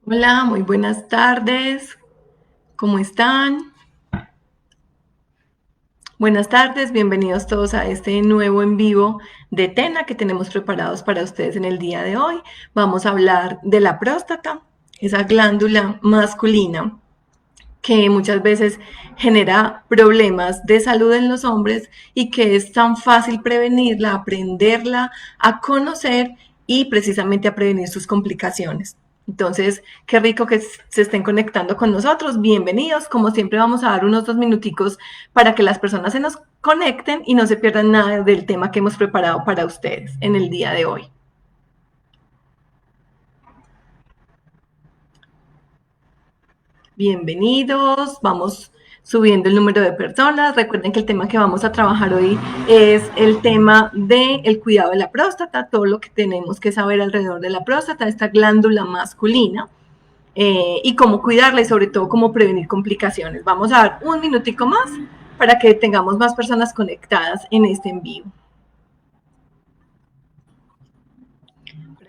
Hola, muy buenas tardes. ¿Cómo están? Buenas tardes, bienvenidos todos a este nuevo en vivo de Tena que tenemos preparados para ustedes en el día de hoy. Vamos a hablar de la próstata, esa glándula masculina que muchas veces genera problemas de salud en los hombres y que es tan fácil prevenirla, aprenderla, a conocer y precisamente a prevenir sus complicaciones. Entonces, qué rico que se estén conectando con nosotros. Bienvenidos. Como siempre, vamos a dar unos 2 minuticos para que las personas se nos conecten y no se pierdan nada del tema que hemos preparado para ustedes en el día de hoy. Bienvenidos, vamos subiendo el número de personas. Recuerden que el tema que vamos a trabajar hoy es el tema del cuidado de la próstata, todo lo que tenemos que saber alrededor de la próstata, esta glándula masculina, y cómo cuidarla y sobre todo cómo prevenir complicaciones. Vamos a dar un minutico más para que tengamos más personas conectadas en este en vivo.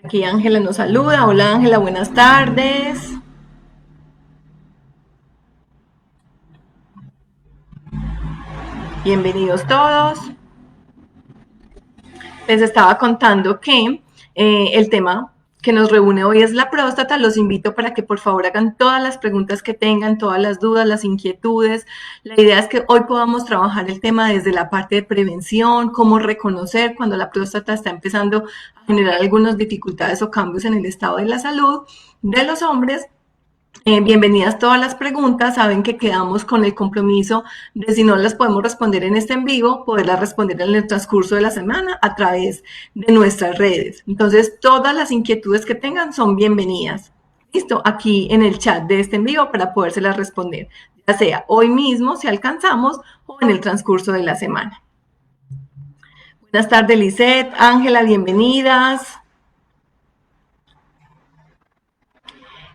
Aquí Ángela nos saluda. Hola Ángela, buenas tardes. Bienvenidos todos. Les estaba contando que el tema que nos reúne hoy es la próstata. Los invito para que por favor hagan todas las preguntas que tengan, todas las dudas, las inquietudes. La idea es que hoy podamos trabajar el tema desde la parte de prevención, cómo reconocer cuando la próstata está empezando a generar algunas dificultades o cambios en el estado de la salud de los hombres. Bienvenidas todas las preguntas. Saben que quedamos con el compromiso de, si no las podemos responder en este en vivo, poderlas responder en el transcurso de la semana a través de nuestras redes. Entonces, todas las inquietudes que tengan son bienvenidas. Listo, aquí en el chat de este en vivo para podérselas responder, ya sea hoy mismo si alcanzamos o en el transcurso de la semana. Buenas tardes, Lisette, Ángela, bienvenidas.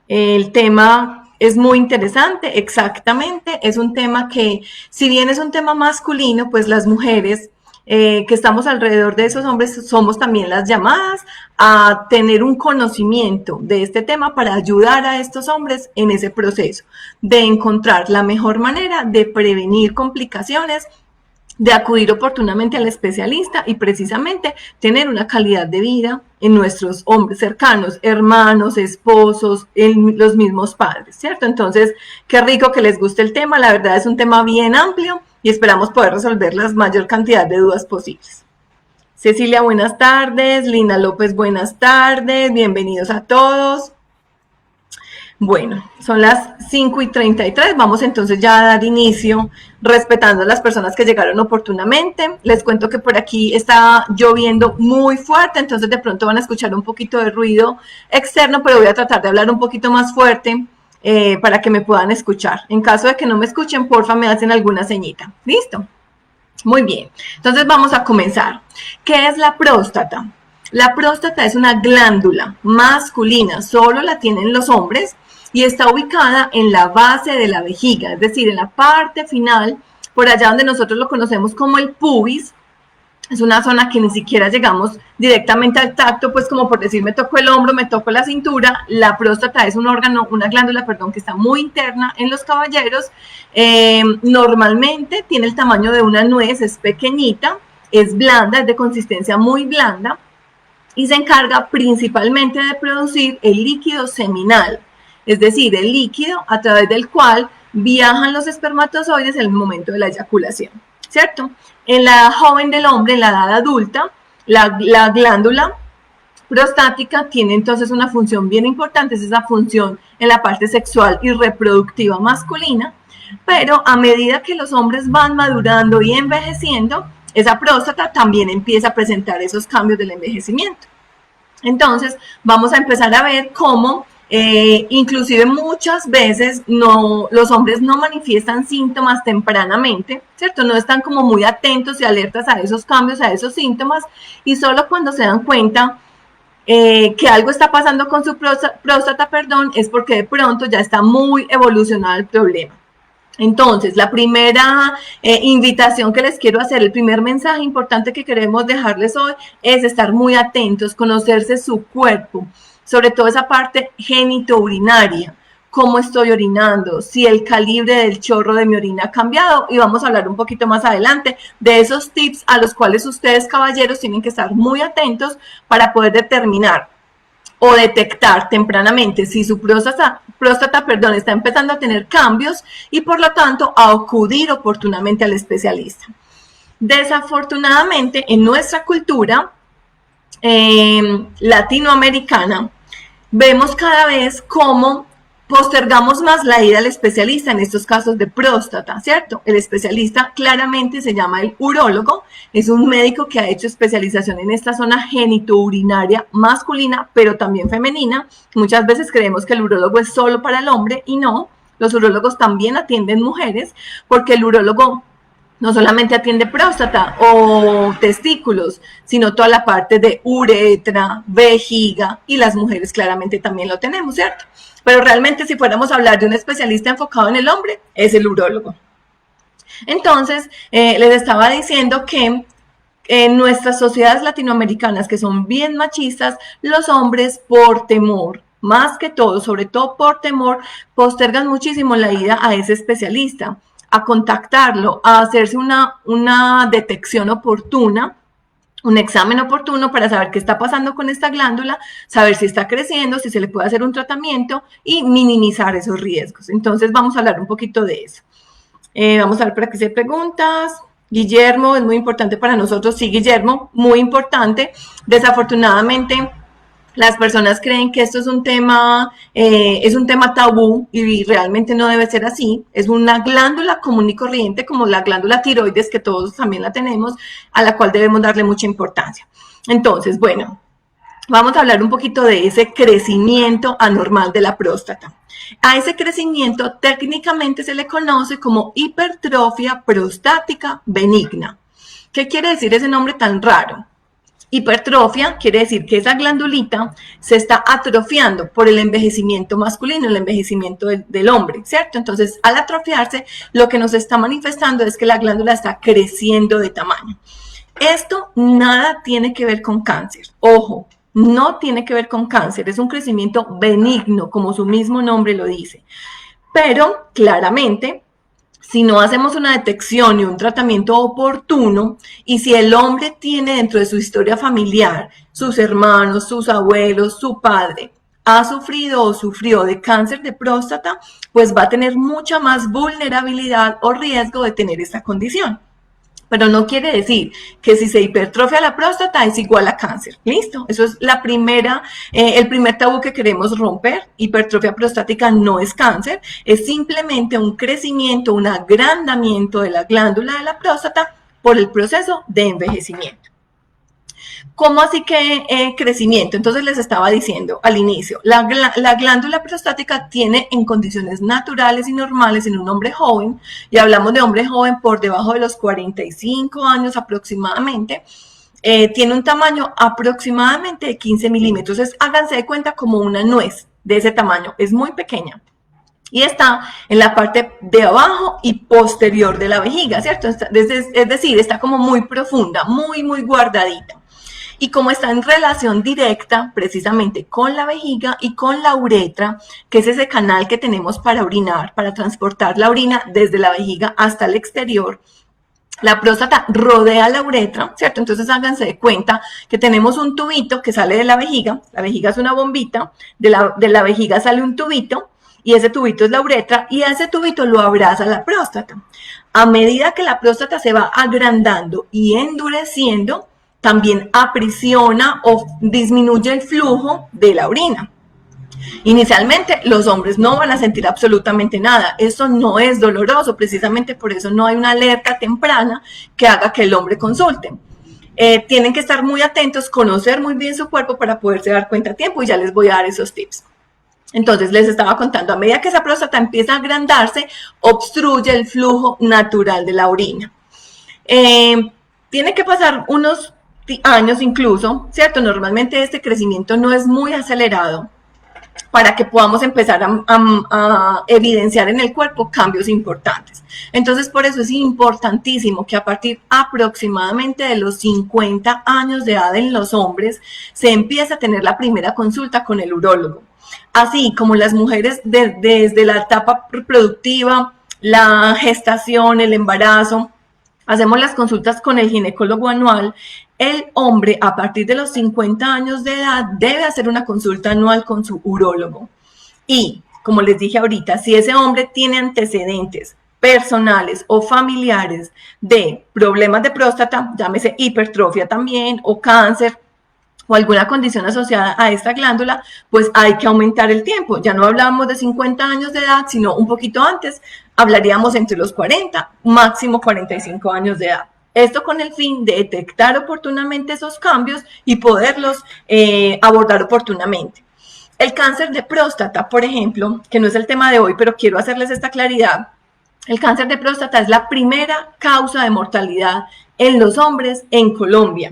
El tema es muy interesante, exactamente. Es un tema que, si bien es un tema masculino, pues las mujeres que estamos alrededor de esos hombres somos también las llamadas a tener un conocimiento de este tema para ayudar a estos hombres en ese proceso de encontrar la mejor manera de prevenir complicaciones, de acudir oportunamente al especialista y precisamente tener una calidad de vida en nuestros hombres cercanos, hermanos, esposos, los mismos padres, ¿cierto? Entonces, qué rico que les guste el tema. La verdad es un tema bien amplio y esperamos poder resolver la mayor cantidad de dudas posibles. Cecilia, buenas tardes. Lina López, buenas tardes. Bienvenidos a todos. Bueno, son las 5:33. Vamos entonces ya a dar inicio respetando a las personas que llegaron oportunamente. Les cuento que por aquí está lloviendo muy fuerte, entonces de pronto van a escuchar un poquito de ruido externo, pero voy a tratar de hablar un poquito más fuerte para que me puedan escuchar. En caso de que no me escuchen, porfa, me hacen alguna señita. ¿Listo? Muy bien. Entonces vamos a comenzar. ¿Qué es la próstata? La próstata es una glándula masculina, solo la tienen los hombres y está ubicada en la base de la vejiga, es decir, en la parte final, por allá donde nosotros lo conocemos como el pubis. Es una zona que ni siquiera llegamos directamente al tacto, pues como por decir, me toco el hombro, me toco la cintura. La próstata es un órgano, una glándula, perdón, que está muy interna en los caballeros. Normalmente tiene el tamaño de una nuez, es pequeñita, es blanda, es de consistencia muy blanda y se encarga principalmente de producir el líquido seminal, es decir, el líquido a través del cual viajan los espermatozoides en el momento de la eyaculación, ¿cierto? En la edad joven del hombre, en la edad adulta, la glándula prostática tiene entonces una función bien importante, es esa función en la parte sexual y reproductiva masculina, pero a medida que los hombres van madurando y envejeciendo, esa próstata también empieza a presentar esos cambios del envejecimiento. Entonces, vamos a empezar a ver cómo inclusive muchas veces los hombres no manifiestan síntomas tempranamente, ¿cierto? No están como muy atentos y alertas a esos cambios, a esos síntomas, y solo cuando se dan cuenta que algo está pasando con su próstata, es porque de pronto ya está muy evolucionado el problema. Entonces, la primera invitación que les quiero hacer, el primer mensaje importante que queremos dejarles hoy es estar muy atentos, conocerse su cuerpo, sobre todo esa parte genitourinaria, cómo estoy orinando, si el calibre del chorro de mi orina ha cambiado, y vamos a hablar un poquito más adelante de esos tips a los cuales ustedes, caballeros, tienen que estar muy atentos para poder determinar o detectar tempranamente si su próstata está empezando a tener cambios y por lo tanto a acudir oportunamente al especialista. Desafortunadamente, en nuestra cultura latinoamericana, vemos cada vez cómo postergamos más la ida al especialista en estos casos de próstata, ¿cierto? El especialista claramente se llama el urólogo, es un médico que ha hecho especialización en esta zona genitourinaria masculina, pero también femenina. Muchas veces creemos que el urólogo es solo para el hombre y no, los urólogos también atienden mujeres, porque el urólogo no solamente atiende próstata o testículos, sino toda la parte de uretra, vejiga, y las mujeres claramente también lo tenemos, ¿cierto? Pero realmente si fuéramos a hablar de un especialista enfocado en el hombre, es el urólogo. Entonces, les estaba diciendo que en nuestras sociedades latinoamericanas, que son bien machistas, los hombres por temor, más que todo, sobre todo por temor, postergan muchísimo la ida a ese especialista, a contactarlo, a hacerse una detección oportuna, un examen oportuno para saber qué está pasando con esta glándula, saber si está creciendo, si se le puede hacer un tratamiento y minimizar esos riesgos. Entonces vamos a hablar un poquito de eso. Vamos a ver por aquí si hay preguntas. Guillermo, es muy importante para nosotros. Sí, Guillermo, muy importante. Desafortunadamente, las personas creen que esto es un tema tabú y realmente no debe ser así. Es una glándula común y corriente como la glándula tiroides, que todos también la tenemos, a la cual debemos darle mucha importancia. Entonces, bueno, vamos a hablar un poquito de ese crecimiento anormal de la próstata. A ese crecimiento técnicamente se le conoce como hipertrofia prostática benigna. ¿Qué quiere decir ese nombre tan raro? Hipertrofia quiere decir que esa glandulita se está atrofiando por el envejecimiento masculino, el envejecimiento del hombre, ¿cierto? Entonces, al atrofiarse, lo que nos está manifestando es que la glándula está creciendo de tamaño. Esto nada tiene que ver con cáncer. Ojo, no tiene que ver con cáncer. Es un crecimiento benigno, como su mismo nombre lo dice. Pero, claramente, si no hacemos una detección y un tratamiento oportuno, y si el hombre tiene dentro de su historia familiar, sus hermanos, sus abuelos, su padre, ha sufrido o sufrió de cáncer de próstata, pues va a tener mucha más vulnerabilidad o riesgo de tener esta condición. Pero no quiere decir que si se hipertrofia la próstata es igual a cáncer. ¿Listo? Eso es el primer tabú que queremos romper. Hipertrofia prostática no es cáncer, es simplemente un crecimiento, un agrandamiento de la glándula de la próstata por el proceso de envejecimiento. ¿Cómo así que crecimiento? Entonces les estaba diciendo al inicio, la glándula prostática tiene en condiciones naturales y normales en un hombre joven, y hablamos de hombre joven por debajo de los 45 años aproximadamente, tiene un tamaño aproximadamente de 15 milímetros. Entonces háganse de cuenta como una nuez de ese tamaño, es muy pequeña. Y está en la parte de abajo y posterior de la vejiga, ¿cierto? Es decir, está como muy profunda, muy guardadita. Y como está en relación directa precisamente con la vejiga y con la uretra, que es ese canal que tenemos para orinar, para transportar la orina desde la vejiga hasta el exterior, la próstata rodea la uretra, ¿cierto? Entonces háganse de cuenta que tenemos un tubito que sale de la vejiga es una bombita, de la vejiga sale un tubito, y ese tubito es la uretra, y ese tubito lo abraza la próstata. A medida que la próstata se va agrandando y endureciendo, también aprisiona o disminuye el flujo de la orina. Inicialmente los hombres no van a sentir absolutamente nada, eso no es doloroso, precisamente por eso no hay una alerta temprana que haga que el hombre consulte. Tienen que estar muy atentos, conocer muy bien su cuerpo para poderse dar cuenta a tiempo, y ya les voy a dar esos tips. Entonces les estaba contando, a medida que esa próstata empieza a agrandarse, obstruye el flujo natural de la orina. Tiene que pasar unos años incluso, ¿cierto? Normalmente este crecimiento no es muy acelerado, para que podamos empezar a evidenciar en el cuerpo cambios importantes. Entonces, por eso es importantísimo que a partir aproximadamente de los 50 años de edad en los hombres se empiece a tener la primera consulta con el urólogo. Así como las mujeres desde la etapa reproductiva, la gestación, el embarazo, hacemos las consultas con el ginecólogo anual, el hombre a partir de los 50 años de edad debe hacer una consulta anual con su urólogo. Y, como les dije ahorita, si ese hombre tiene antecedentes personales o familiares de problemas de próstata, llámese hipertrofia también, o cáncer, o alguna condición asociada a esta glándula, pues hay que aumentar el tiempo. Ya no hablábamos de 50 años de edad, sino un poquito antes, hablaríamos entre los 40, máximo 45 años de edad. Esto con el fin de detectar oportunamente esos cambios y poderlos abordar oportunamente. El cáncer de próstata, por ejemplo, que no es el tema de hoy, pero quiero hacerles esta claridad. El cáncer de próstata es la primera causa de mortalidad en los hombres en Colombia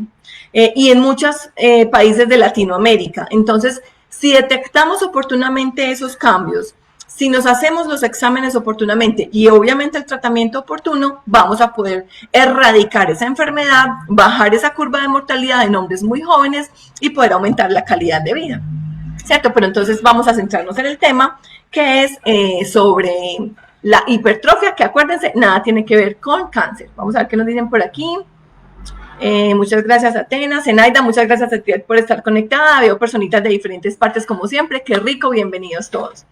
y en muchos países de Latinoamérica. Entonces, si detectamos oportunamente esos cambios, si nos hacemos los exámenes oportunamente y obviamente el tratamiento oportuno, vamos a poder erradicar esa enfermedad, bajar esa curva de mortalidad en hombres muy jóvenes y poder aumentar la calidad de vida, ¿cierto? Pero entonces vamos a centrarnos en el tema que es sobre la hipertrofia, que acuérdense, nada tiene que ver con cáncer. Vamos a ver qué nos dicen por aquí. Muchas gracias, Atenas. Zenaida, muchas gracias a ti por estar conectada. Veo personitas de diferentes partes como siempre. Qué rico, bienvenidos todos.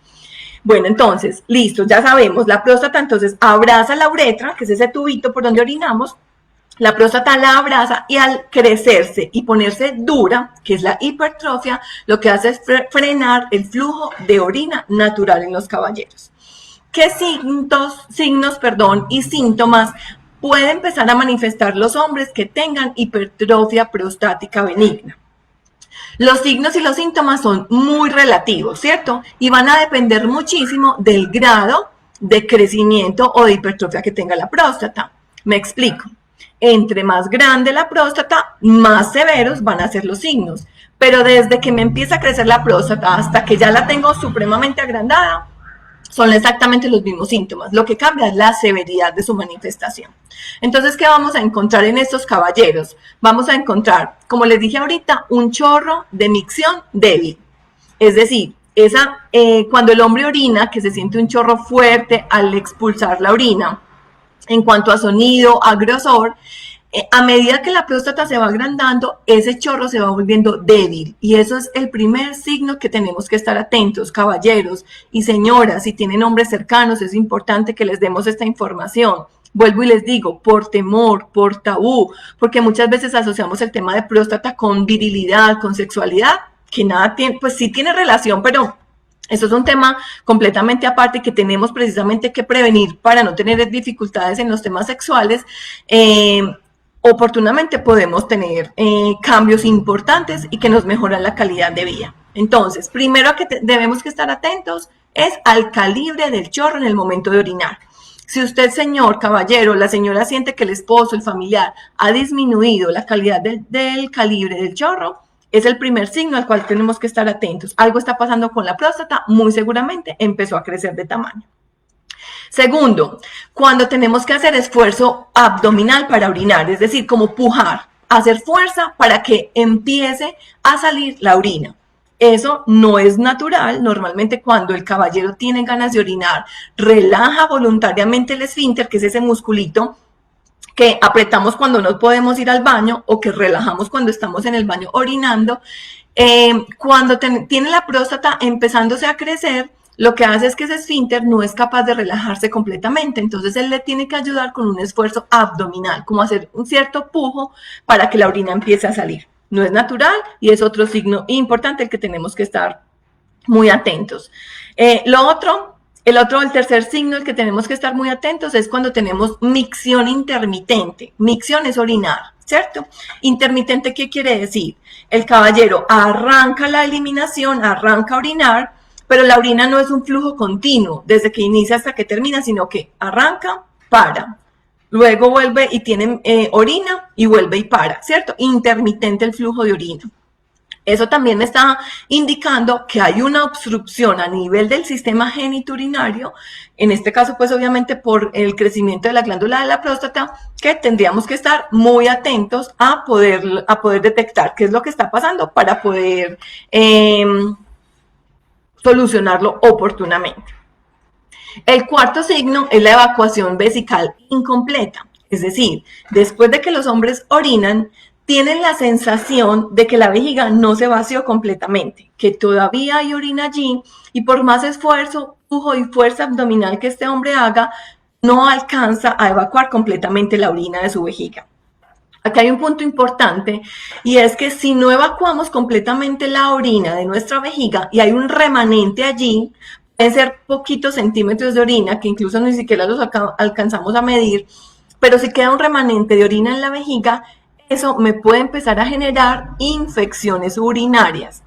Bueno, entonces, listo, ya sabemos, la próstata entonces abraza la uretra, que es ese tubito por donde orinamos. La próstata la abraza y al crecerse y ponerse dura, que es la hipertrofia, lo que hace es frenar el flujo de orina natural en los caballeros. ¿Qué signos y síntomas pueden empezar a manifestar los hombres que tengan hipertrofia prostática benigna? Los signos y los síntomas son muy relativos, ¿cierto? Y van a depender muchísimo del grado de crecimiento o de hipertrofia que tenga la próstata. Me explico. Entre más grande la próstata, más severos van a ser los signos. Pero desde que me empieza a crecer la próstata hasta que ya la tengo supremamente agrandada, son exactamente los mismos síntomas. Lo que cambia es la severidad de su manifestación. Entonces, ¿qué vamos a encontrar en estos caballeros? Vamos a encontrar, como les dije ahorita, un chorro de micción débil. Es decir, cuando el hombre orina, que se siente un chorro fuerte al expulsar la orina, en cuanto a sonido, a grosor, a medida que la próstata se va agrandando, ese chorro se va volviendo débil. Y eso es el primer signo que tenemos que estar atentos, caballeros y señoras. Si tienen hombres cercanos, es importante que les demos esta información. Vuelvo y les digo, por temor, por tabú, porque muchas veces asociamos el tema de próstata con virilidad, con sexualidad, que nada tiene, pues sí tiene relación, pero eso es un tema completamente aparte que tenemos precisamente que prevenir para no tener dificultades en los temas sexuales. Oportunamente podemos tener cambios importantes y que nos mejoran la calidad de vida. Entonces, primero que debemos que estar atentos es al calibre del chorro en el momento de orinar. Si usted, señor, caballero, la señora siente que el esposo, el familiar, ha disminuido la calidad del calibre del chorro, es el primer signo al cual tenemos que estar atentos. Algo está pasando con la próstata, muy seguramente empezó a crecer de tamaño. Segundo, cuando tenemos que hacer esfuerzo abdominal para orinar, es decir, como pujar, hacer fuerza para que empiece a salir la orina. Eso no es natural. Normalmente cuando el caballero tiene ganas de orinar, relaja voluntariamente el esfínter, que es ese musculito que apretamos cuando no podemos ir al baño o que relajamos cuando estamos en el baño orinando. Cuando tiene la próstata empezándose a crecer, lo que hace es que ese esfínter no es capaz de relajarse completamente. Entonces él le tiene que ayudar con un esfuerzo abdominal, como hacer un cierto pujo para que la orina empiece a salir. No es natural y es otro signo importante el que tenemos que estar muy atentos. El tercer signo el que tenemos que estar muy atentos es cuando tenemos micción intermitente. Micción es orinar, ¿cierto? Intermitente, ¿qué quiere decir? El caballero arranca la eliminación, arranca a orinar, pero la orina no es un flujo continuo desde que inicia hasta que termina, sino que arranca, para, luego vuelve y tiene orina y vuelve y para, ¿cierto? Intermitente el flujo de orina. Eso también me está indicando que hay una obstrucción a nivel del sistema genitourinario, en este caso pues obviamente por el crecimiento de la glándula de la próstata, que tendríamos que estar muy atentos a poder detectar qué es lo que está pasando para poder solucionarlo oportunamente. El cuarto signo es la evacuación vesical incompleta, es decir, después de que los hombres orinan, tienen la sensación de que la vejiga no se vació completamente, que todavía hay orina allí y por más esfuerzo, flujo y fuerza abdominal que este hombre haga, no alcanza a evacuar completamente la orina de su vejiga. Acá hay un punto importante y es que si no evacuamos completamente la orina de nuestra vejiga y hay un remanente allí, pueden ser poquitos centímetros de orina que incluso ni siquiera los alcanzamos a medir, pero si queda un remanente de orina en la vejiga, eso me puede empezar a generar infecciones urinarias,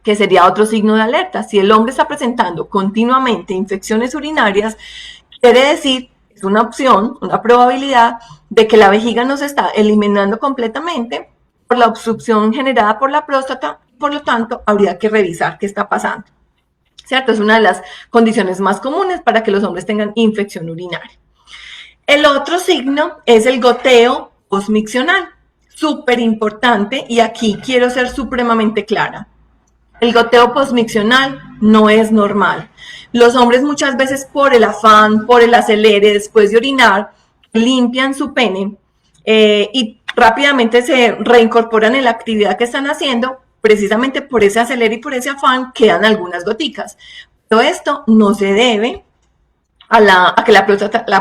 que sería otro signo de alerta. Si el hombre está presentando continuamente infecciones urinarias, quiere decir, es una opción, una probabilidad de que la vejiga no se está eliminando completamente por la obstrucción generada por la próstata, por lo tanto, habría que revisar qué está pasando. ¿Cierto? Es una de las condiciones más comunes para que los hombres tengan infección urinaria. El otro signo es el goteo postmiccional. Súper importante, y aquí quiero ser supremamente clara. El goteo postmiccional no es normal. Los hombres muchas veces por el afán, por el acelere, después de orinar, limpian su pene y rápidamente se reincorporan en la actividad que están haciendo, precisamente por ese acelere y por ese afán quedan algunas goticas. Pero esto no se debe a que la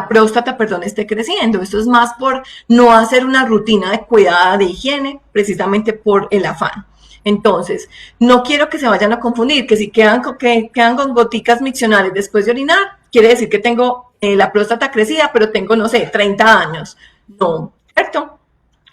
próstata esté creciendo. Esto es más por no hacer una rutina de cuidado de higiene, precisamente por el afán. Entonces, no quiero que se vayan a confundir, que si quedan con goticas miccionales después de orinar, quiere decir que tengo la próstata crecida, pero tengo, no sé, 30 años. No, ¿cierto?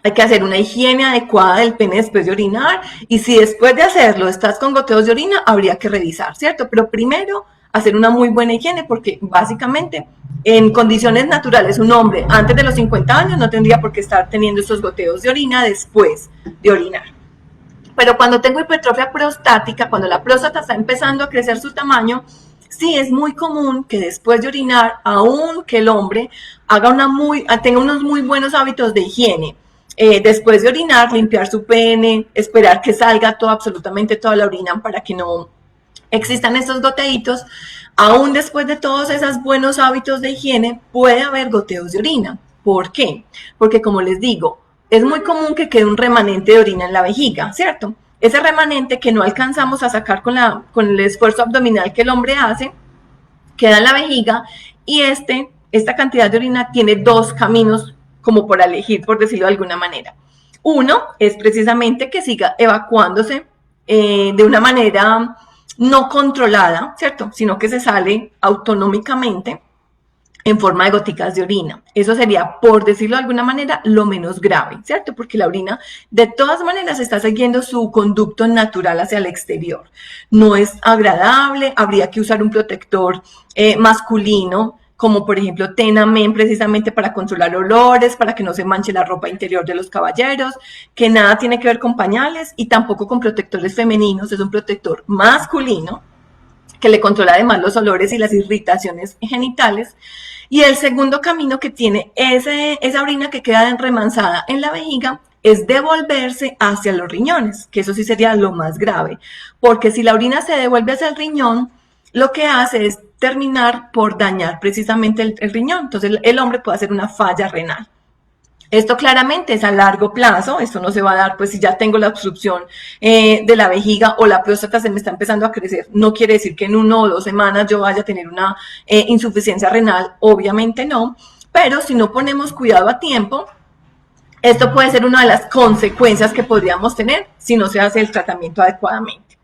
Hay que hacer una higiene adecuada del pene después de orinar, y si después de hacerlo estás con goteos de orina, habría que revisar, ¿cierto? Pero primero hacer una muy buena higiene, porque básicamente en condiciones naturales un hombre antes de los 50 años no tendría por qué estar teniendo estos goteos de orina después de orinar. Pero cuando tengo hipertrofia prostática, cuando la próstata está empezando a crecer su tamaño, sí es muy común que después de orinar, aunque el hombre tenga unos muy buenos hábitos de higiene, después de orinar, limpiar su pene, esperar que salga absolutamente toda la orina para que no existan estos goteitos, aún después de todos esos buenos hábitos de higiene, puede haber goteos de orina. ¿Por qué? Porque como les digo, es muy común que quede un remanente de orina en la vejiga, ¿cierto? Ese remanente que no alcanzamos a sacar con el esfuerzo abdominal que el hombre hace, queda en la vejiga, y esta cantidad de orina tiene dos caminos como por elegir, por decirlo de alguna manera. Uno es precisamente que siga evacuándose de una manera no controlada, ¿cierto? Sino que se sale autonómicamente en forma de goticas de orina. Eso sería, por decirlo de alguna manera, lo menos grave, ¿cierto? Porque la orina de todas maneras está siguiendo su conducto natural hacia el exterior. No es agradable, habría que usar un protector masculino, como por ejemplo Tenamen, precisamente para controlar olores, para que no se manche la ropa interior de los caballeros, que nada tiene que ver con pañales y tampoco con protectores femeninos. Es un protector masculino que le controla además los olores y las irritaciones genitales. Y el segundo camino que tiene esa orina que queda remansada en la vejiga es devolverse hacia los riñones, que eso sí sería lo más grave, porque si la orina se devuelve hacia el riñón, lo que hace es terminar por dañar precisamente el riñón. Entonces el hombre puede hacer una falla renal. Esto claramente es a largo plazo, esto no se va a dar pues si ya tengo la obstrucción de la vejiga o la próstata se me está empezando a crecer. No quiere decir que en 1 o 2 semanas yo vaya a tener una insuficiencia renal, obviamente no, pero si no ponemos cuidado a tiempo, esto puede ser una de las consecuencias que podríamos tener si no se hace el tratamiento adecuadamente.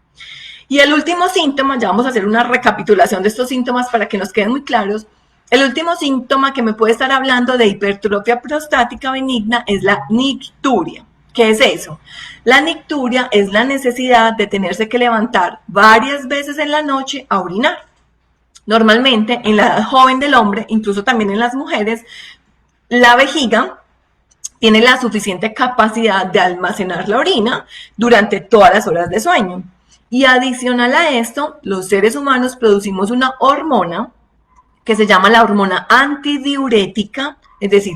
Y el último síntoma, ya vamos a hacer una recapitulación de estos síntomas para que nos queden muy claros. El último síntoma que me puede estar hablando de hipertrofia prostática benigna es la nicturia. ¿Qué es eso? La nicturia es la necesidad de tenerse que levantar varias veces en la noche a orinar. Normalmente en la edad joven del hombre, incluso también en las mujeres, la vejiga tiene la suficiente capacidad de almacenar la orina durante todas las horas de sueño. Y adicional a esto, los seres humanos producimos una hormona que se llama la hormona antidiurética, es decir,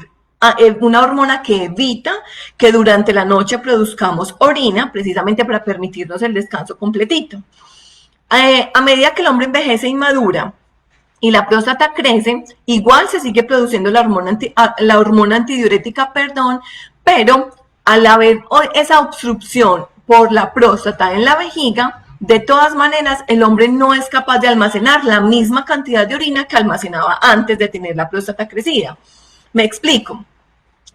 una hormona que evita que durante la noche produzcamos orina, precisamente para permitirnos el descanso completito. A medida que el hombre envejece y madura y la próstata crece, igual se sigue produciendo la hormona antidiurética, pero al haber esa obstrucción por la próstata en la vejiga, de todas maneras, el hombre no es capaz de almacenar la misma cantidad de orina que almacenaba antes de tener la próstata crecida. Me explico.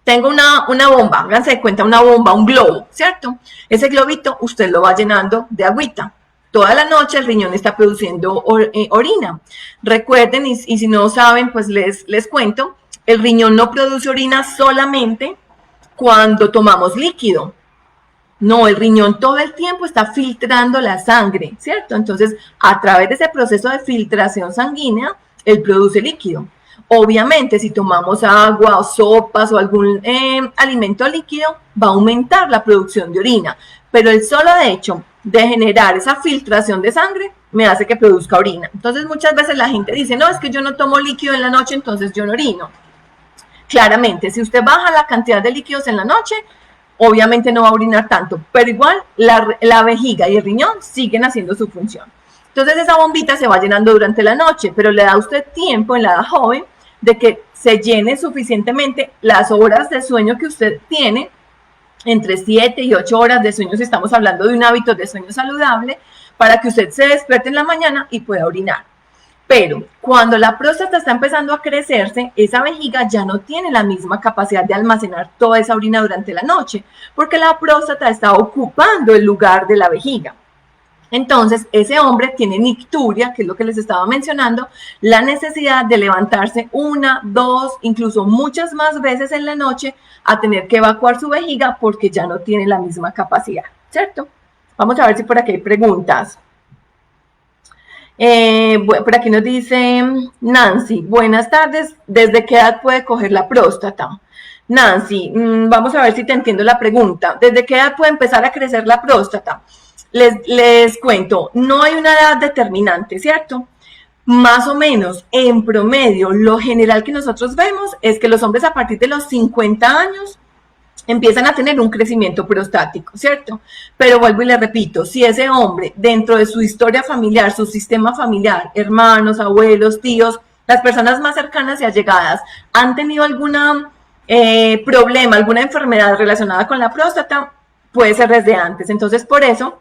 Tengo una bomba, háganse de cuenta, una bomba, un globo, ¿cierto? Ese globito usted lo va llenando de agüita. Toda la noche el riñón está produciendo orina. Recuerden, y si no saben, pues les cuento, el riñón no produce orina solamente cuando tomamos líquido. No, el riñón todo el tiempo está filtrando la sangre, ¿cierto? Entonces, a través de ese proceso de filtración sanguínea, él produce líquido. Obviamente, si tomamos agua o sopas o algún alimento líquido, va a aumentar la producción de orina. Pero el solo hecho de generar esa filtración de sangre me hace que produzca orina. Entonces, muchas veces la gente dice, no, es que yo no tomo líquido en la noche, entonces yo no orino. Claramente, si usted baja la cantidad de líquidos en la noche, obviamente no va a orinar tanto, pero igual la vejiga y el riñón siguen haciendo su función. Entonces esa bombita se va llenando durante la noche, pero le da a usted tiempo en la edad joven de que se llene suficientemente las horas de sueño que usted tiene, entre 7 y 8 horas de sueño, si estamos hablando de un hábito de sueño saludable, para que usted se despierte en la mañana y pueda orinar. Pero cuando la próstata está empezando a crecerse, esa vejiga ya no tiene la misma capacidad de almacenar toda esa orina durante la noche, porque la próstata está ocupando el lugar de la vejiga. Entonces, ese hombre tiene nicturia, que es lo que les estaba mencionando, la necesidad de levantarse 1, 2, incluso muchas más veces en la noche a tener que evacuar su vejiga porque ya no tiene la misma capacidad, ¿cierto? Vamos a ver si por aquí hay preguntas. Por aquí nos dice Nancy, buenas tardes, ¿desde qué edad puede coger la próstata? Nancy, vamos a ver si te entiendo la pregunta. ¿Desde qué edad puede empezar a crecer la próstata? Les cuento, no hay una edad determinante, ¿cierto? Más o menos, en promedio, lo general que nosotros vemos es que los hombres a partir de los 50 años empiezan a tener un crecimiento prostático, ¿cierto? Pero vuelvo y le repito, si ese hombre, dentro de su historia familiar, su sistema familiar, hermanos, abuelos, tíos, las personas más cercanas y allegadas, han tenido algún problema, alguna enfermedad relacionada con la próstata, puede ser desde antes. Entonces, por eso,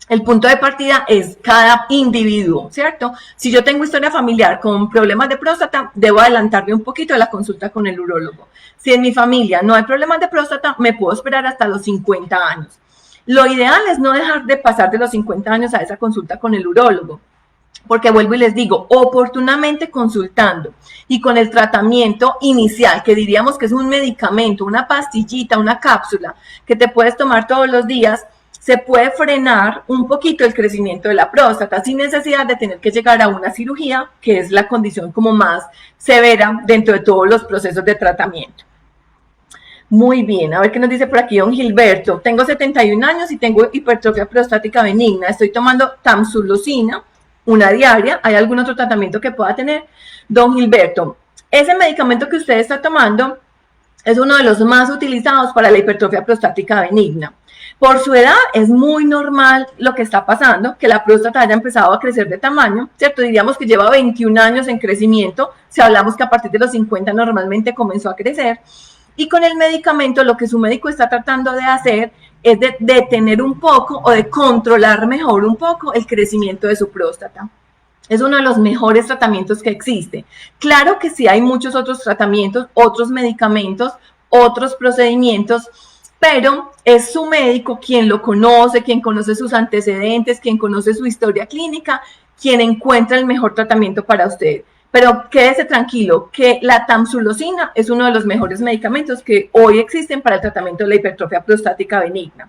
el punto de partida es cada individuo, ¿cierto? Si yo tengo historia familiar con problemas de próstata, debo adelantarme un poquito a la consulta con el urólogo. Si en mi familia no hay problemas de próstata, me puedo esperar hasta los 50 años. Lo ideal es no dejar de pasar de los 50 años a esa consulta con el urólogo, porque vuelvo y les digo, oportunamente consultando y con el tratamiento inicial, que diríamos que es un medicamento, una pastillita, una cápsula que te puedes tomar todos los días, se puede frenar un poquito el crecimiento de la próstata sin necesidad de tener que llegar a una cirugía, que es la condición como más severa dentro de todos los procesos de tratamiento. Muy bien, a ver qué nos dice por aquí don Gilberto. Tengo 71 años y tengo hipertrofia prostática benigna. Estoy tomando tamsulosin, una diaria. ¿Hay algún otro tratamiento que pueda tener? Don Gilberto, ese medicamento que usted está tomando es uno de los más utilizados para la hipertrofia prostática benigna. Por su edad es muy normal lo que está pasando, que la próstata haya empezado a crecer de tamaño, ¿cierto? Diríamos que lleva 21 años en crecimiento, si hablamos que a partir de los 50 normalmente comenzó a crecer. Y con el medicamento lo que su médico está tratando de hacer es de detener un poco o de controlar mejor un poco el crecimiento de su próstata. Es uno de los mejores tratamientos que existe. Claro que sí hay muchos otros tratamientos, otros medicamentos, otros procedimientos, pero es su médico quien lo conoce, quien conoce sus antecedentes, quien conoce su historia clínica, quien encuentra el mejor tratamiento para usted. Pero quédese tranquilo, que la tamsulosin es uno de los mejores medicamentos que hoy existen para el tratamiento de la hipertrofia prostática benigna.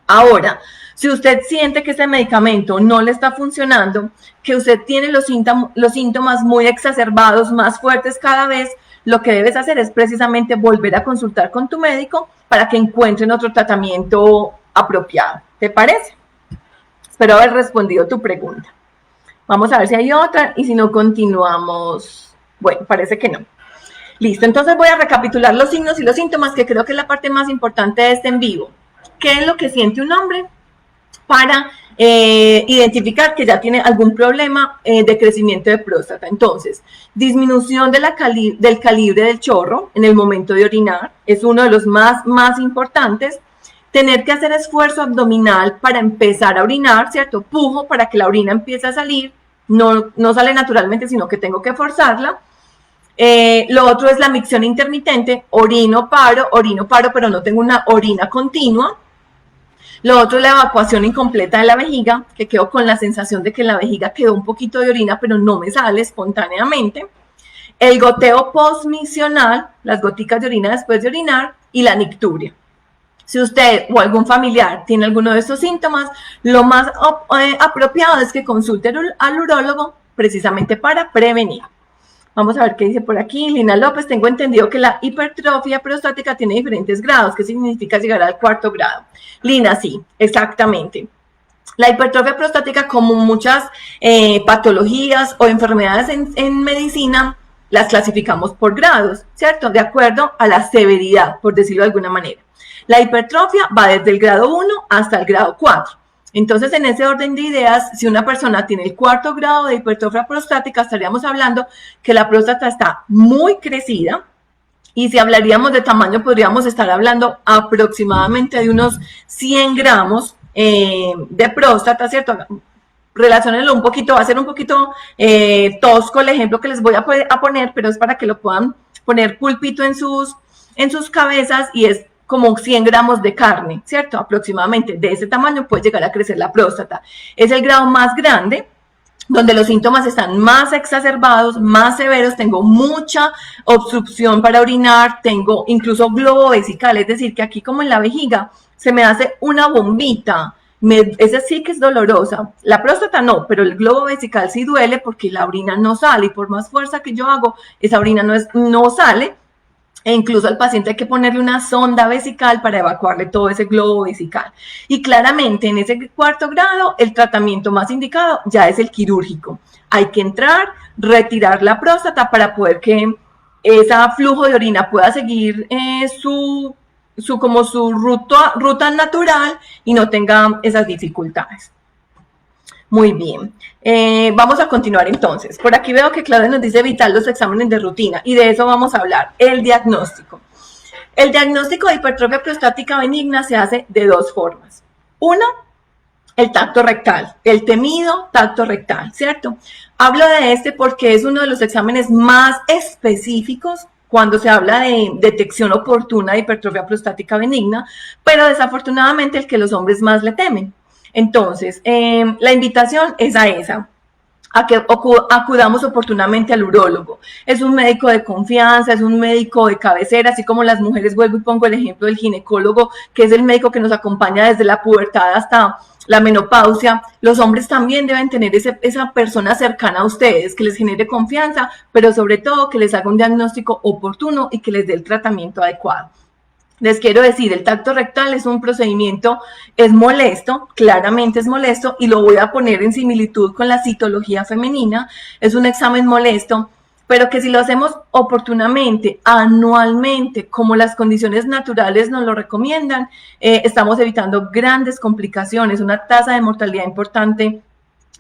Ahora, si usted siente que este medicamento no le está funcionando, que usted tiene los síntomas muy exacerbados, más fuertes cada vez, lo que debes hacer es precisamente volver a consultar con tu médico para que encuentren otro tratamiento apropiado. ¿Te parece? Espero haber respondido tu pregunta. Vamos a ver si hay otra y si no continuamos. Bueno, parece que no. Listo, entonces voy a recapitular los signos y los síntomas, que creo que es la parte más importante de este en vivo. ¿Qué es lo que siente un hombre para identificar que ya tiene algún problema de crecimiento de próstata? Entonces, disminución de del calibre del chorro en el momento de orinar es uno de los más importantes. Tener que hacer esfuerzo abdominal para empezar a orinar, ¿cierto? Pujo para que la orina empiece a salir, no sale naturalmente, sino que tengo que forzarla. Lo otro es la micción intermitente, orino, paro, pero no tengo una orina continua. Lo otro es la evacuación incompleta de la vejiga, que quedo con la sensación de que en la vejiga quedó un poquito de orina, pero no me sale espontáneamente. El goteo postmisional, las goticas de orina después de orinar, y la nicturia. Si usted o algún familiar tiene alguno de estos síntomas, lo más apropiado es que consulte al urólogo precisamente para prevenir. Vamos a ver qué dice por aquí. Lina López, tengo entendido que la hipertrofia prostática tiene diferentes grados. ¿Qué significa llegar al 4º grado? Lina, sí, exactamente. La hipertrofia prostática, como muchas patologías o enfermedades en medicina, las clasificamos por grados, ¿cierto? De acuerdo a la severidad, por decirlo de alguna manera. La hipertrofia va desde el grado 1 hasta el grado 4. Entonces, en ese orden de ideas, si una persona tiene el 4º grado de hipertrofia prostática, estaríamos hablando que la próstata está muy crecida. Y si hablaríamos de tamaño, podríamos estar hablando aproximadamente de unos 100 gramos de próstata, ¿cierto? Relaciónenlo un poquito, va a ser un poquito tosco el ejemplo que les voy a poner, pero es para que lo puedan poner pulpito en sus cabezas, y es como 100 gramos de carne, ¿cierto? Aproximadamente de ese tamaño puede llegar a crecer la próstata. Es el grado más grande, donde los síntomas están más exacerbados, más severos. Tengo mucha obstrucción para orinar, tengo incluso globo vesical, es decir, que aquí como en la vejiga se me hace una bombita. Esa sí que es dolorosa. La próstata no, pero el globo vesical sí duele porque la orina no sale, y por más fuerza que yo hago, esa orina no sale. E incluso al paciente hay que ponerle una sonda vesical para evacuarle todo ese globo vesical. Y claramente en ese 4º grado el tratamiento más indicado ya es el quirúrgico. Hay que entrar, retirar la próstata para poder que ese flujo de orina pueda seguir su ruta natural y no tenga esas dificultades. Muy bien, vamos a continuar entonces. Por aquí veo que Claudia nos dice evitar los exámenes de rutina, y de eso vamos a hablar. El diagnóstico. El diagnóstico de hipertrofia prostática benigna se hace de dos formas. Una, el tacto rectal, el temido tacto rectal, ¿cierto? Hablo de este porque es uno de los exámenes más específicos cuando se habla de detección oportuna de hipertrofia prostática benigna, pero desafortunadamente el que los hombres más le temen. Entonces, la invitación es a que acudamos oportunamente al urólogo. Es un médico de confianza, es un médico de cabecera, así como las mujeres. Vuelvo y pongo el ejemplo del ginecólogo, que es el médico que nos acompaña desde la pubertad hasta la menopausia. Los hombres también deben tener esa persona cercana a ustedes, que les genere confianza, pero sobre todo que les haga un diagnóstico oportuno y que les dé el tratamiento adecuado. Les quiero decir, el tacto rectal es un procedimiento, es molesto, claramente es molesto, y lo voy a poner en similitud con la citología femenina. Es un examen molesto, pero que si lo hacemos oportunamente, anualmente, como las condiciones naturales nos lo recomiendan, estamos evitando grandes complicaciones, una tasa de mortalidad importante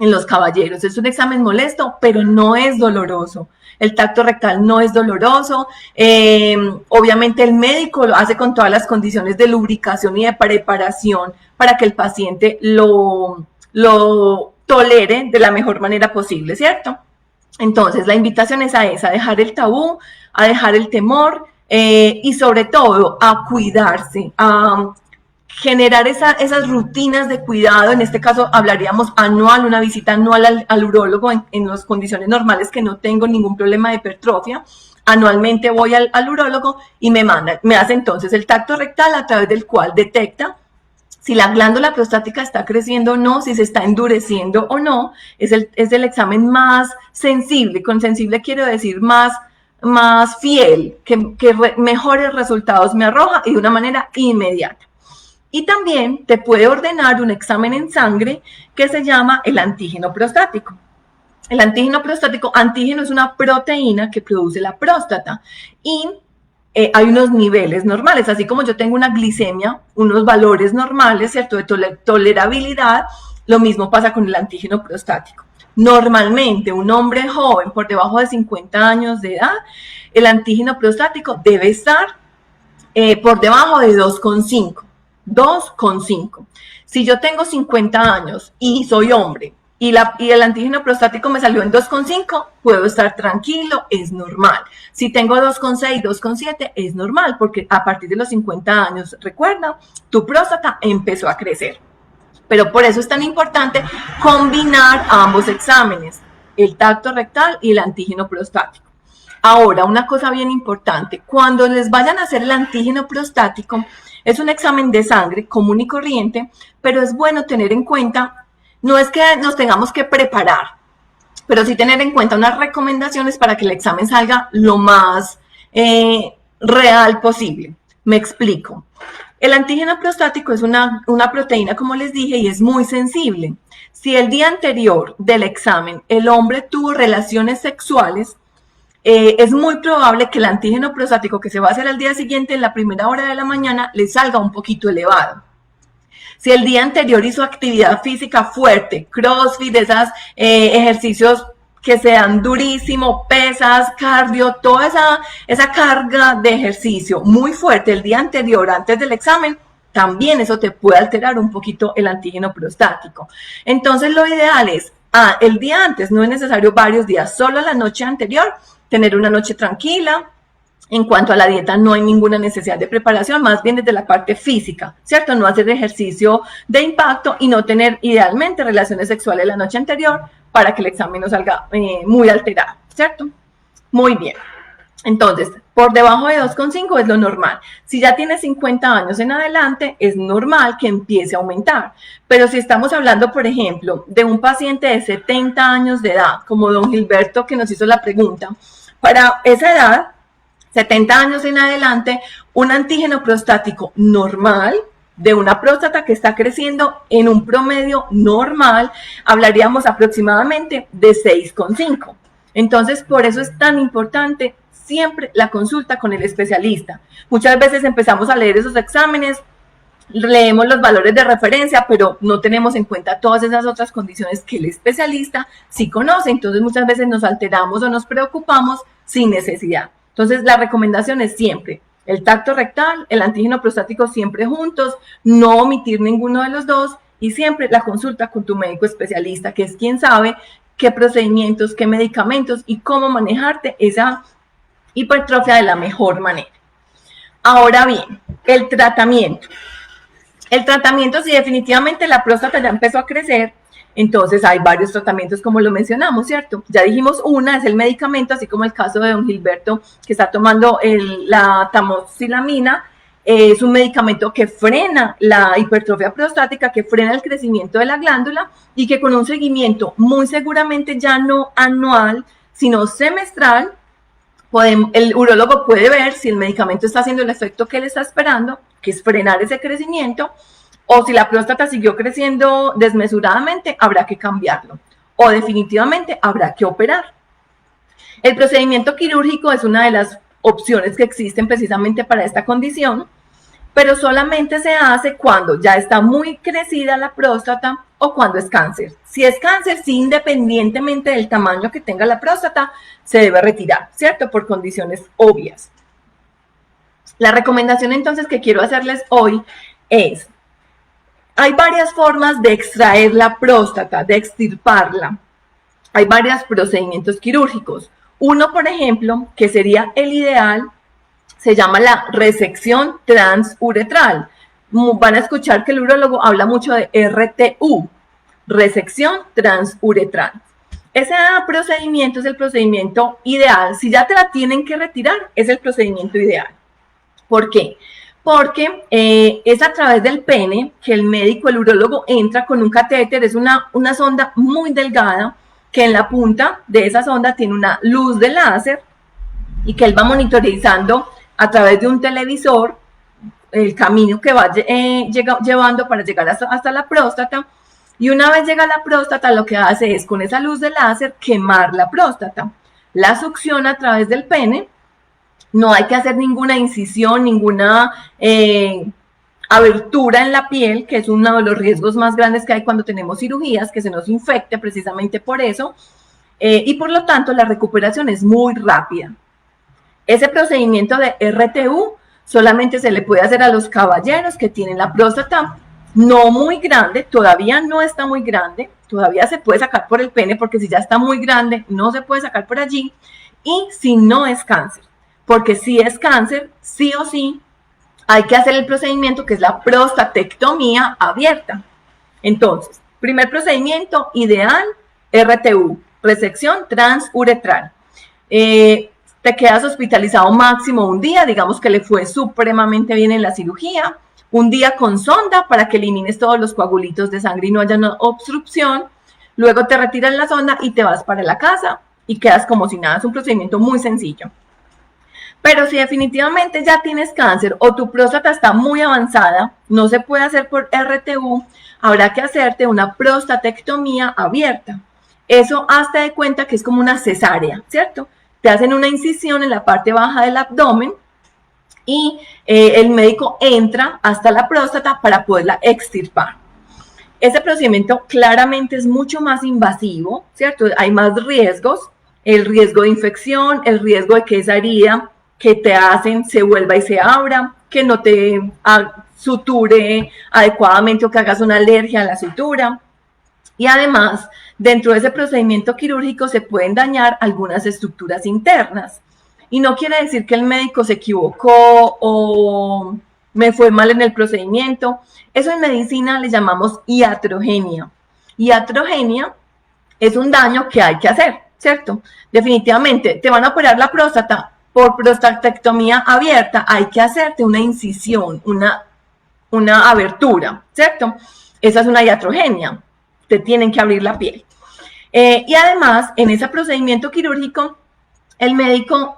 en los caballeros. Es un examen molesto, pero no es doloroso. El tacto rectal no es doloroso. Obviamente el médico lo hace con todas las condiciones de lubricación y de preparación para que el paciente lo tolere de la mejor manera posible, ¿cierto? Entonces la invitación es a dejar el tabú, a dejar el temor, y sobre todo a cuidarse, a generar esas rutinas de cuidado. En este caso hablaríamos anual, una visita anual al urólogo en las condiciones normales, que no tengo ningún problema de hipertrofia. Anualmente voy al urólogo y me hace entonces el tacto rectal, a través del cual detecta si la glándula prostática está creciendo o no, si se está endureciendo o no. Es el examen más sensible. Con sensible quiero decir más más fiel, mejores resultados me arroja y de una manera inmediata. Y también te puede ordenar un examen en sangre que se llama el antígeno prostático. El antígeno prostático, antígeno es una proteína que produce la próstata y hay unos niveles normales, así como yo tengo una glicemia, unos valores normales, ¿cierto? De tolerabilidad, lo mismo pasa con el antígeno prostático. Normalmente, un hombre joven por debajo de 50 años de edad, el antígeno prostático debe estar por debajo de 2,5. 2,5. Si yo tengo 50 años y soy hombre y el antígeno prostático me salió en 2,5, puedo estar tranquilo, es normal. Si tengo 2,6, 2,7, es normal, porque a partir de los 50 años, recuerda, tu próstata empezó a crecer. Pero por eso es tan importante combinar ambos exámenes, el tacto rectal y el antígeno prostático. Ahora, una cosa bien importante, cuando les vayan a hacer el antígeno prostático, es un examen de sangre común y corriente, pero es bueno tener en cuenta, no es que nos tengamos que preparar, pero sí tener en cuenta unas recomendaciones para que el examen salga lo más real posible. Me explico. El antígeno prostático es una proteína, como les dije, y es muy sensible. Si el día anterior del examen el hombre tuvo relaciones sexuales, es muy probable que el antígeno prostático que se va a hacer al día siguiente, en la primera hora de la mañana, le salga un poquito elevado. Si el día anterior hizo actividad física fuerte, crossfit, esos ejercicios que sean durísimo, pesas, cardio, toda esa carga de ejercicio muy fuerte el día anterior, antes del examen, también eso te puede alterar un poquito el antígeno prostático. Entonces lo ideal es, el día antes, no es necesario varios días, solo la noche anterior, tener una noche tranquila. En cuanto a la dieta, no hay ninguna necesidad de preparación, más bien desde la parte física, ¿cierto? No hacer ejercicio de impacto y no tener idealmente relaciones sexuales la noche anterior para que el examen no salga muy alterado, ¿cierto? Muy bien. Entonces, por debajo de 2,5 es lo normal. Si ya tienes 50 años en adelante, es normal que empiece a aumentar. Pero si estamos hablando, por ejemplo, de un paciente de 70 años de edad, como don Gilberto que nos hizo la pregunta, para esa edad, 70 años en adelante, un antígeno prostático normal, de una próstata que está creciendo en un promedio normal, hablaríamos aproximadamente de 6,5. Entonces, por eso es tan importante siempre la consulta con el especialista. Muchas veces empezamos a leer esos exámenes, leemos los valores de referencia, pero no tenemos en cuenta todas esas otras condiciones que el especialista sí conoce. Entonces, muchas veces nos alteramos o nos preocupamos sin necesidad. Entonces, la recomendación es siempre el tacto rectal, el antígeno prostático siempre juntos, no omitir ninguno de los dos y siempre la consulta con tu médico especialista, que es quien sabe qué procedimientos, qué medicamentos y cómo manejarte esa hipertrofia de la mejor manera. Ahora bien, el tratamiento. El tratamiento, si definitivamente la próstata ya empezó a crecer, entonces hay varios tratamientos como lo mencionamos, ¿cierto? Ya dijimos una, es el medicamento, así como el caso de don Gilberto que está tomando la tamoxilamina, es un medicamento que frena la hipertrofia prostática, que frena el crecimiento de la glándula y que con un seguimiento muy seguramente ya no anual, sino semestral, el urólogo puede ver si el medicamento está haciendo el efecto que él está esperando, que es frenar ese crecimiento, o si la próstata siguió creciendo desmesuradamente, habrá que cambiarlo. O definitivamente habrá que operar. El procedimiento quirúrgico es una de las opciones que existen precisamente para esta condición, pero solamente se hace cuando ya está muy crecida la próstata o cuando es cáncer. Si es cáncer, sí, independientemente del tamaño que tenga la próstata, se debe retirar, ¿cierto? Por condiciones obvias. La recomendación entonces que quiero hacerles hoy es: hay varias formas de extraer la próstata, de extirparla. Hay varios procedimientos quirúrgicos. Uno, por ejemplo, que sería el ideal, se llama la resección transuretral. Van a escuchar que el urólogo habla mucho de RTU, resección transuretral. Ese procedimiento es el procedimiento ideal. Si ya te la tienen que retirar, es el procedimiento ideal. ¿Por qué? Porque es a través del pene que el médico, el urólogo, entra con un catéter. Es una sonda muy delgada que en la punta de esa sonda tiene una luz de láser y que él va monitorizando a través de un televisor el camino que va llevando para llegar hasta la próstata. Y una vez llega a la próstata, lo que hace es con esa luz de láser quemar la próstata. La succiona a través del pene. No hay que hacer ninguna incisión, ninguna abertura en la piel, que es uno de los riesgos más grandes que hay cuando tenemos cirugías, que se nos infecte precisamente por eso. Y por lo tanto, la recuperación es muy rápida. Ese procedimiento de RTU solamente se le puede hacer a los caballeros que tienen la próstata no muy grande, todavía no está muy grande, todavía se puede sacar por el pene, porque si ya está muy grande, no se puede sacar por allí, y si no es cáncer, porque si es cáncer, sí o sí, hay que hacer el procedimiento que es la prostatectomía abierta. Entonces, primer procedimiento ideal, RTU, resección transuretral. Te quedas hospitalizado máximo un día, digamos que le fue supremamente bien en la cirugía, un día con sonda para que elimines todos los coagulitos de sangre y no haya una obstrucción, luego te retiran la sonda y te vas para la casa y quedas como si nada, es un procedimiento muy sencillo. Pero si definitivamente ya tienes cáncer o tu próstata está muy avanzada, no se puede hacer por RTU, habrá que hacerte una prostatectomía abierta. Eso hazte de cuenta que es como una cesárea, ¿cierto? Te hacen una incisión en la parte baja del abdomen y el médico entra hasta la próstata para poderla extirpar. Ese procedimiento claramente es mucho más invasivo, ¿cierto? Hay más riesgos, el riesgo de infección, el riesgo de que esa herida que te hacen se vuelva y se abra, que no te suture adecuadamente o que hagas una alergia a la sutura. Y además, dentro de ese procedimiento quirúrgico se pueden dañar algunas estructuras internas. Y no quiere decir que el médico se equivocó o me fue mal en el procedimiento. Eso en medicina le llamamos iatrogenia. Iatrogenia es un daño que hay que hacer, ¿cierto? Definitivamente, te van a operar la próstata por prostatectomía abierta, hay que hacerte una incisión, una abertura, ¿cierto? Esa es una iatrogenia, te tienen que abrir la piel. Y además, en ese procedimiento quirúrgico, el médico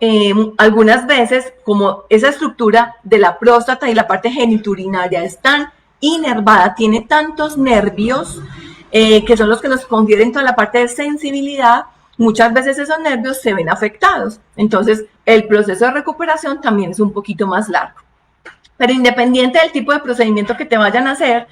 algunas veces, como esa estructura de la próstata y la parte geniturinaria es tan inervada, tiene tantos nervios que son los que nos confieren toda la parte de sensibilidad, muchas veces esos nervios se ven afectados. Entonces, el proceso de recuperación también es un poquito más largo. Pero independiente del tipo de procedimiento que te vayan a hacer,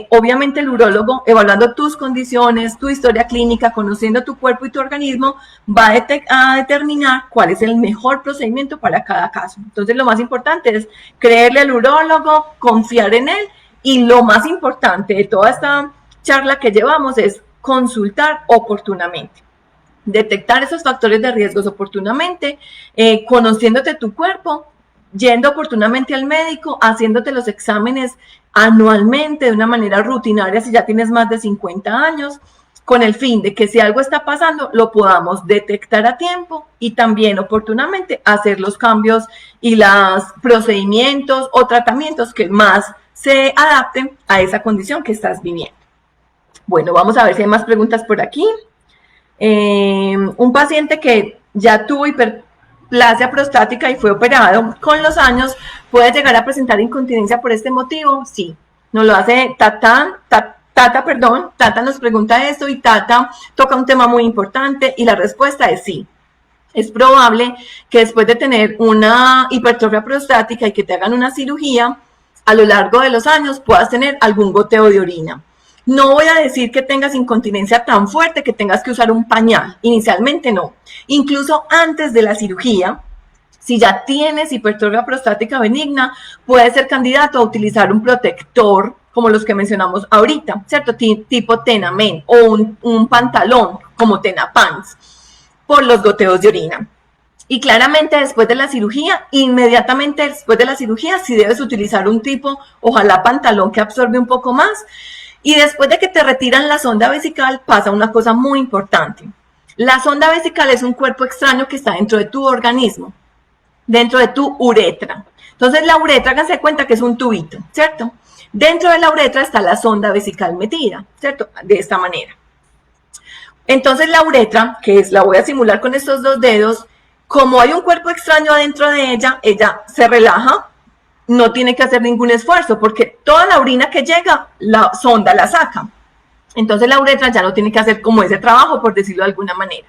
obviamente el urólogo, evaluando tus condiciones, tu historia clínica, conociendo tu cuerpo y tu organismo, va a determinar cuál es el mejor procedimiento para cada caso. Entonces, lo más importante es creerle al urólogo, confiar en él, y lo más importante de toda esta charla que llevamos es consultar oportunamente. Detectar esos factores de riesgos oportunamente, conociéndote tu cuerpo, yendo oportunamente al médico, haciéndote los exámenes anualmente de una manera rutinaria si ya tienes más de 50 años, con el fin de que si algo está pasando lo podamos detectar a tiempo y también oportunamente hacer los cambios y los procedimientos o tratamientos que más se adapten a esa condición que estás viviendo. Bueno, vamos a ver si hay más preguntas por aquí. Un paciente que ya tuvo hiperplasia prostática y fue operado, con los años puede llegar a presentar incontinencia por este motivo. Sí, nos lo hace Tata nos pregunta esto y Tata toca un tema muy importante y la respuesta es sí. Es probable que después de tener una hipertrofia prostática y que te hagan una cirugía, a lo largo de los años puedas tener algún goteo de orina. No voy a decir que tengas incontinencia tan fuerte que tengas que usar un pañal. Inicialmente no. Incluso antes de la cirugía, si ya tienes hipertrofia prostática benigna, puedes ser candidato a utilizar un protector como los que mencionamos ahorita, ¿cierto? Tipo Tenamen o un pantalón como Tenapants por los goteos de orina. Y claramente después de la cirugía, inmediatamente después de la cirugía, sí debes utilizar un tipo, ojalá pantalón que absorbe un poco más. Y después de que te retiran la sonda vesical, pasa una cosa muy importante. La sonda vesical es un cuerpo extraño que está dentro de tu organismo, dentro de tu uretra. Entonces la uretra, háganse cuenta que es un tubito, ¿cierto? Dentro de la uretra está la sonda vesical metida, ¿cierto? De esta manera. Entonces la uretra, que es, la voy a simular con estos dos dedos, Como hay un cuerpo extraño adentro de ella, ella se relaja, no tiene que hacer ningún esfuerzo, porque toda la orina que llega, la sonda la saca. Entonces la uretra ya no tiene que hacer como ese trabajo, por decirlo de alguna manera.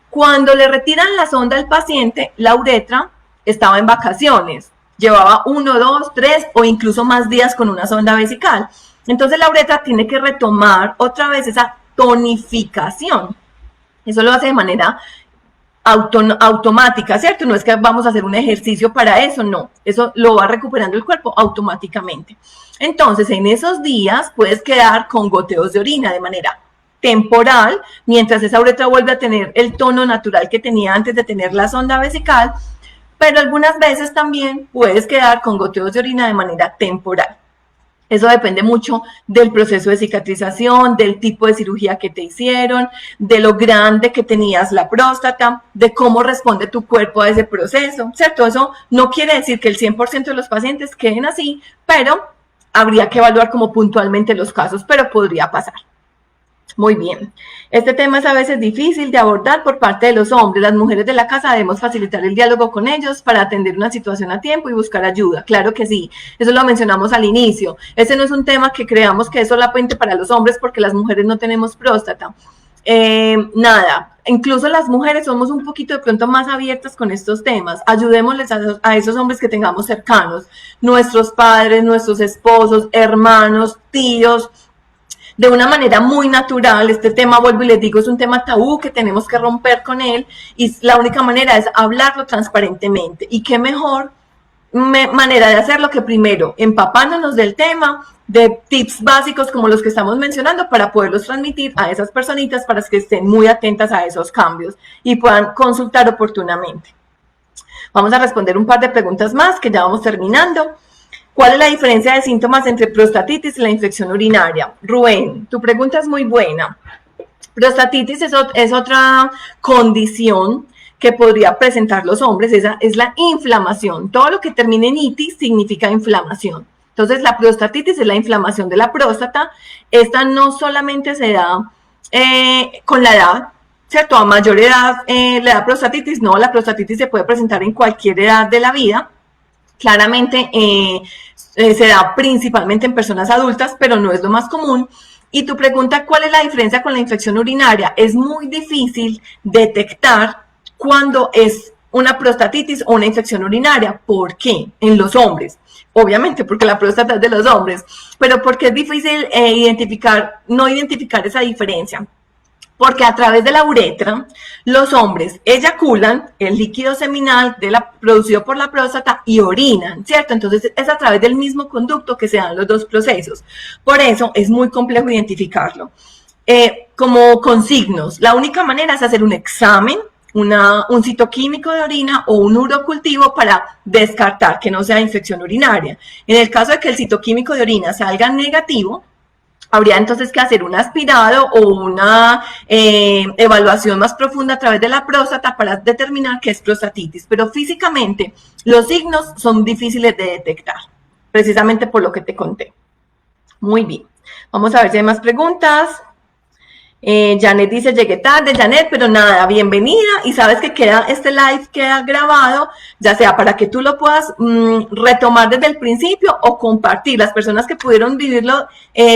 Cuando le retiran la sonda al paciente, la uretra estaba en vacaciones, llevaba 1, 2, 3 o incluso más días con una sonda vesical. Entonces la uretra tiene que retomar otra vez esa tonificación. Eso lo hace de manera automática, ¿cierto? No es que vamos a hacer un ejercicio para eso, no. Eso lo va recuperando el cuerpo automáticamente. Entonces, en esos días puedes quedar con goteos de orina de manera temporal, mientras esa uretra vuelve a tener el tono natural que tenía antes de tener la sonda vesical, pero algunas veces también puedes quedar con goteos de orina de manera temporal. Eso depende mucho del proceso de cicatrización, del tipo de cirugía que te hicieron, de lo grande que tenías la próstata, de cómo responde tu cuerpo a ese proceso, ¿cierto? Eso no quiere decir que el 100% de los pacientes queden así, pero habría que evaluar como puntualmente los casos, pero podría pasar. Muy bien. Este tema es a veces difícil de abordar por parte de los hombres. Las mujeres de la casa debemos facilitar el diálogo con ellos para atender una situación a tiempo y buscar ayuda. Claro que sí. Eso lo mencionamos al inicio. Ese no es un tema que creamos que es solamente para los hombres porque las mujeres no tenemos próstata. Nada. Incluso las mujeres somos un poquito de pronto más abiertas con estos temas. Ayudémosles a esos hombres que tengamos cercanos. Nuestros padres, nuestros esposos, hermanos, tíos, de una manera muy natural. Este tema, vuelvo y les digo, es un tema tabú que tenemos que romper con él y la única manera es hablarlo transparentemente. Y qué mejor manera de hacerlo que primero empapándonos del tema, de tips básicos como los que estamos mencionando para poderlos transmitir a esas personitas para que estén muy atentas a esos cambios y puedan consultar oportunamente. Vamos a responder un par de preguntas más que ya vamos terminando. ¿Cuál es la diferencia de síntomas entre prostatitis y la infección urinaria? Rubén, tu pregunta es muy buena. Prostatitis es otra condición que podría presentar los hombres, esa es la inflamación. Todo lo que termine en itis significa inflamación. Entonces, la prostatitis es la inflamación de la próstata. Esta no solamente se da con la edad, ¿cierto? A mayor edad le da prostatitis. No, la prostatitis se puede presentar en cualquier edad de la vida. Claramente se da principalmente en personas adultas, pero no es lo más común. Y tu pregunta, ¿cuál es la diferencia con la infección urinaria? Es muy difícil detectar cuando es una prostatitis o una infección urinaria. ¿Por qué? En los hombres. Obviamente porque la próstata es de los hombres, pero porque es difícil no identificar esa diferencia. Porque a través de la uretra, los hombres eyaculan el líquido seminal producido por la próstata y orinan, ¿cierto? Entonces es a través del mismo conducto que se dan los dos procesos. Por eso es muy complejo identificarlo. Como con signos, la única manera es hacer un examen, un citoquímico de orina o un urocultivo para descartar que no sea infección urinaria. En el caso de que el citoquímico de orina salga negativo, habría entonces que hacer un aspirado o una evaluación más profunda a través de la próstata para determinar qué es prostatitis. Pero físicamente los signos son difíciles de detectar, precisamente por lo que te conté. Muy bien. Vamos a ver si hay más preguntas. Janet dice, llegué tarde, Janet, pero nada, bienvenida, y sabes que este live queda grabado, ya sea para que tú lo puedas retomar desde el principio o compartir. Las personas que pudieron vivirlo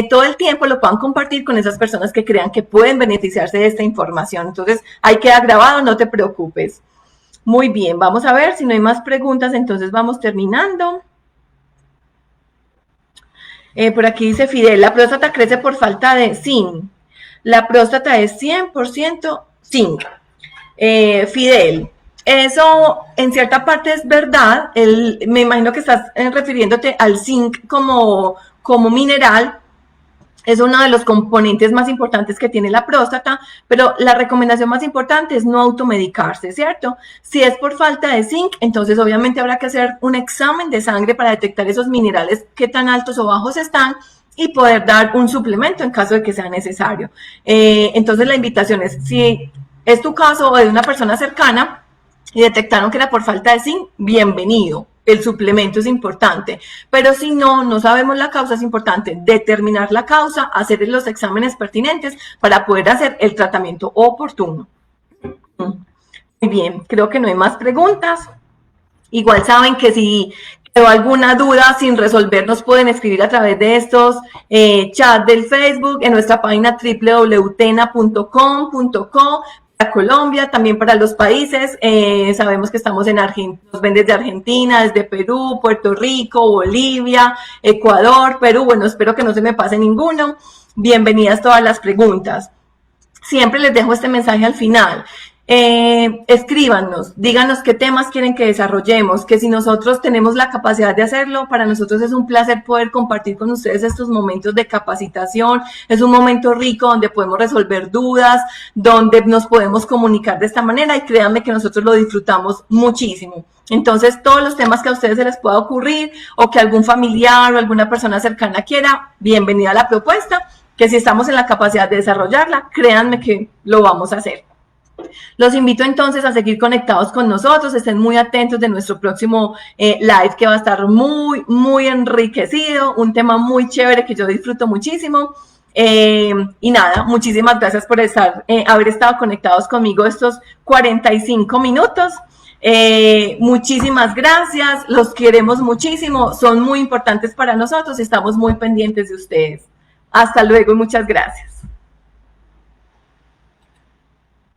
todo el tiempo lo puedan compartir con esas personas que crean que pueden beneficiarse de esta información. Entonces, ahí queda grabado, no te preocupes. Muy bien, vamos a ver si no hay más preguntas, entonces vamos terminando. Por aquí dice Fidel, la próstata crece por falta de zinc. La próstata es 100% zinc. Fidel, eso en cierta parte es verdad. Me imagino que estás refiriéndote al zinc como mineral. Es uno de los componentes más importantes que tiene la próstata, pero la recomendación más importante es no automedicarse, ¿cierto? Si es por falta de zinc, entonces obviamente habrá que hacer un examen de sangre para detectar esos minerales, qué tan altos o bajos están, y poder dar un suplemento en caso de que sea necesario. Entonces la invitación es, si es tu caso o de una persona cercana y detectaron que era por falta de zinc, bienvenido, el suplemento es importante, pero si no sabemos la causa, es importante determinar la causa, hacer los exámenes pertinentes para poder hacer el tratamiento oportuno. Muy bien, creo que no hay más preguntas. Igual saben que si quedó alguna duda sin resolver, nos pueden escribir a través de estos chats del Facebook, en nuestra página www.tena.com.co, para Colombia, también para los países. Sabemos que estamos en Argentina, nos ven desde Argentina, desde Perú, Puerto Rico, Bolivia, Ecuador, Perú. Bueno, espero que no se me pase ninguno. Bienvenidas todas las preguntas. Siempre les dejo este mensaje al final. Escríbanos, díganos qué temas quieren que desarrollemos, que si nosotros tenemos la capacidad de hacerlo, para nosotros es un placer poder compartir con ustedes estos momentos de capacitación. Es un momento rico donde podemos resolver dudas, donde nos podemos comunicar de esta manera, y créanme que nosotros lo disfrutamos muchísimo. Entonces, todos los temas que a ustedes se les pueda ocurrir o que algún familiar o alguna persona cercana quiera, bienvenida a la propuesta, que si estamos en la capacidad de desarrollarla, créanme que lo vamos a hacer. Los invito entonces a seguir conectados con nosotros, estén muy atentos de nuestro próximo live, que va a estar muy enriquecido, un tema muy chévere que yo disfruto muchísimo. Y nada, muchísimas gracias por haber estado conectados conmigo estos 45 minutos. Muchísimas gracias, los queremos muchísimo, son muy importantes para nosotros y estamos muy pendientes de ustedes. Hasta luego y muchas gracias.